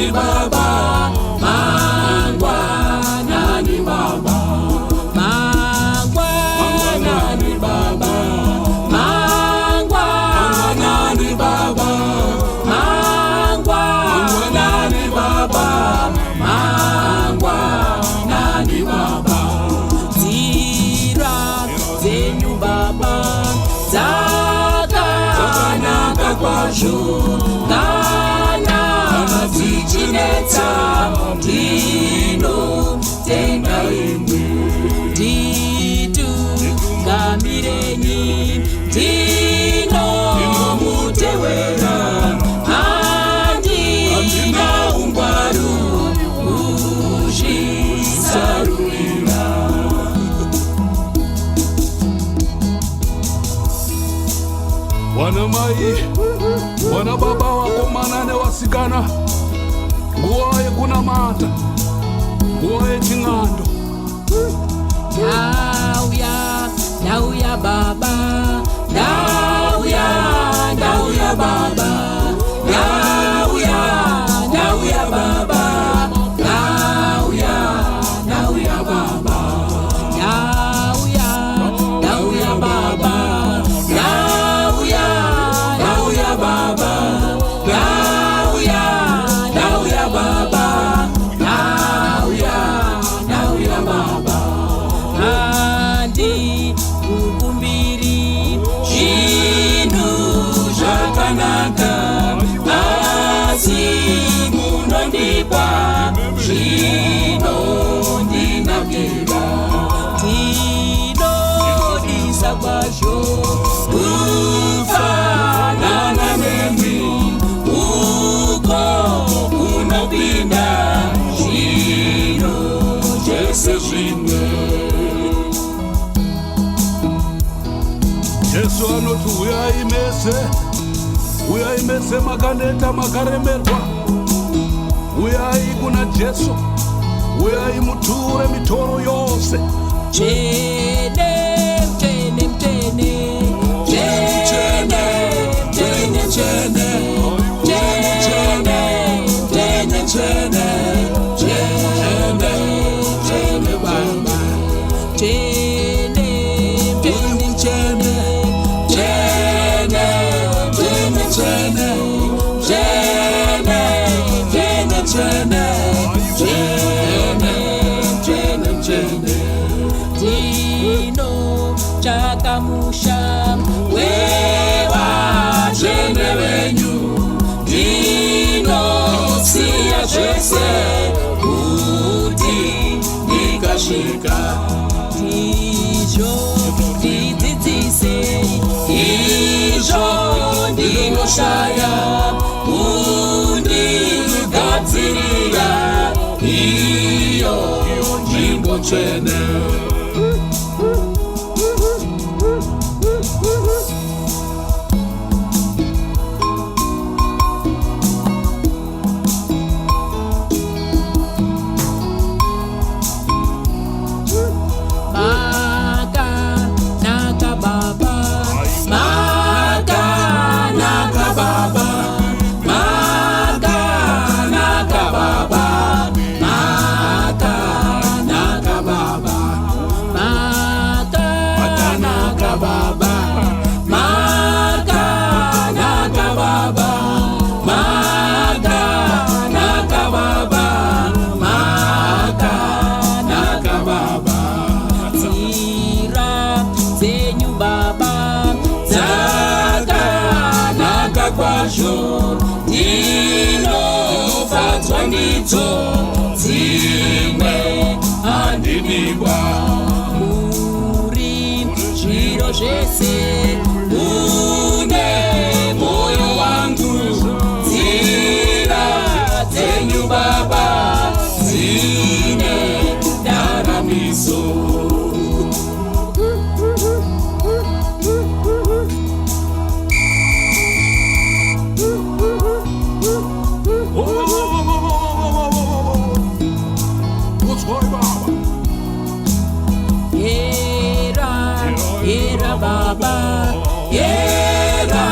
nani baba, mangwana ni baba, mangwana ni baba, mangwana ni baba, mangwana ni baba, mangwana ni baba. Zira zenyu baba zakanaka kwazvo, kana dzichinetsa ndinotenga imwe. Nditungamirenyi ndinomutevera, handina ungwaru kuzvisarurira. Wana mai, wana baba, wakomana nevasikana, nguva yekunamata, nguva yeching'ando. Ndauya baba, ndauya baba, ndauya baba, ndauya baba, ndauya baba, ndauya baba, ndauya baba, ndauya baba. Handi kukumbiri zvinhu zvakanaka, asi munondipa zvinondinakira. Ndinodisa kwazvo kufanana nemi, uko unopinda zvinhu zvese zvimwe. Jesu anoti uyai mese makaneta makaremerwa, uyai kuna Jesu, uyai muture mitoro yose. Chene, chene, chene, chene, chene, chene, chene, chene, chene, chene, chene, chene, baba, chene, chene, chene, chene, chene, chene, chene, chene, chene, chene. Dino chakamusha wevachene venyu, dino siya zvese kuti ndikasvika. Izvo ndidzidzise, izvo ndinoshaya, undigadzirira iyo nzvimbo tsvene. Kwazvo ndinofadzwa ndidzo, dzimwe handinigwa. Muri zviro zvese mune moyo wangu, nzira dzenyu baba dzine ndaramiso. Era baba, era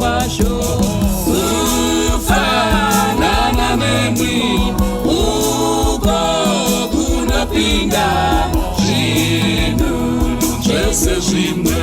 kwazvo kufanana nemwi uko kunopinda zvinhu zvese zvimwe.